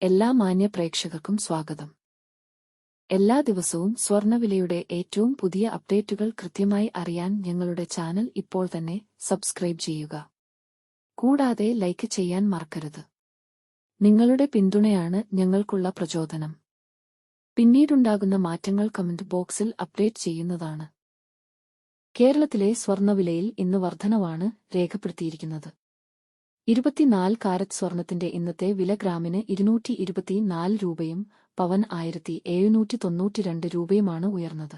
എല്ലാ മാന്യ പ്രേക്ഷകർക്കും സ്വാഗതം. എല്ലാ ദിവസവും സ്വർണ്ണവിലയുടെ ഏറ്റവും പുതിയ അപ്ഡേറ്റുകൾ കൃത്യമായി അറിയാൻ ഞങ്ങളുടെ ചാനൽ ഇപ്പോൾ തന്നെ സബ്സ്ക്രൈബ് ചെയ്യുക. കൂടാതെ ലൈക്ക് ചെയ്യാൻ മറക്കരുത്. നിങ്ങളുടെ പിന്തുണയാണ് ഞങ്ങൾക്കുള്ള പ്രചോദനം. പിന്നീടുണ്ടാകുന്ന മാറ്റങ്ങൾ കമന്റ് ബോക്സിൽ അപ്ഡേറ്റ് ചെയ്യുന്നതാണ്. കേരളത്തിലെ സ്വർണ്ണവിലയിൽ ഇന്ന് വർധനവാണ് രേഖപ്പെടുത്തിയിരിക്കുന്നത്. 24 കാരറ്റ് സ്വർണത്തിന്റെ ഇന്നത്തെ വില ഗ്രാമിന് 224 രൂപയും പവൻ 1792 രൂപയുമാണ് ഉയർന്നത്.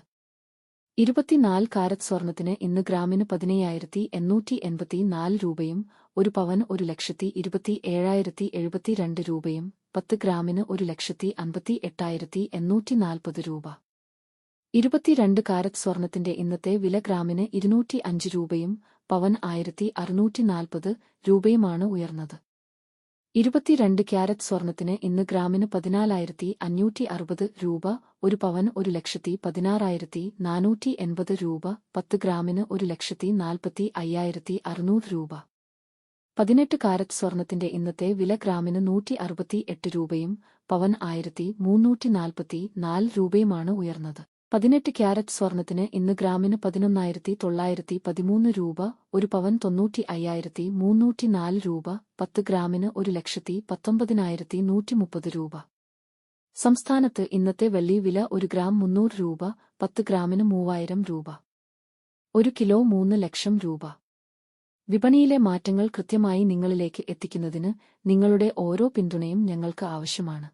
24 കാരറ്റ് സ്വർണത്തിന് ഇന്ന് ഗ്രാമിന് 15,884 രൂപയും ഒരു പവൻ 1,27,072 രൂപയും 10 ഗ്രാമിന് 1,58,840 രൂപ. 22 കാരറ്റ് സ്വർണത്തിന്റെ ഇന്നത്തെ വില ഗ്രാമിന് 205 രൂപയും പവൻ 1,640 രൂപയുമാണ് ഉയർന്നത്. 22 ക്യാരറ്റ് സ്വർണത്തിന് ഇന്ന് ഗ്രാമിന് 14,560 രൂപ, ഒരു പവൻ 1,16,480 രൂപ, 10 ഗ്രാമിന് 1,45,600 രൂപ. 18 കാരറ്റ് സ്വർണത്തിന്റെ ഇന്നത്തെ വില ഗ്രാമിന് 168 രൂപയും പവൻ 1,344 രൂപയുമാണ് ഉയർന്നത്. 18 ക്യാരറ്റ് സ്വർണത്തിന് ഇന്ന് ഗ്രാമിന് 11,913 രൂപ, ഒരു പവൻ 95,304 രൂപ, 10 ഗ്രാമിന് 1,19,130 രൂപ. സംസ്ഥാനത്ത് ഇന്നത്തെ വെള്ളി വില 1 ഗ്രാം 300 രൂപ, 10 ഗ്രാമിന് 3,000 രൂപ. 1 കിലോ 3 ലക്ഷം രൂപ. വിപണിയിലെ മാറ്റങ്ങൾ കൃത്യമായി നിങ്ങളിലേക്ക് എത്തിക്കുന്നതിന് നിങ്ങളുടെ ഓരോ പിന്തുണയും ഞങ്ങൾക്ക് ആവശ്യമാണ്.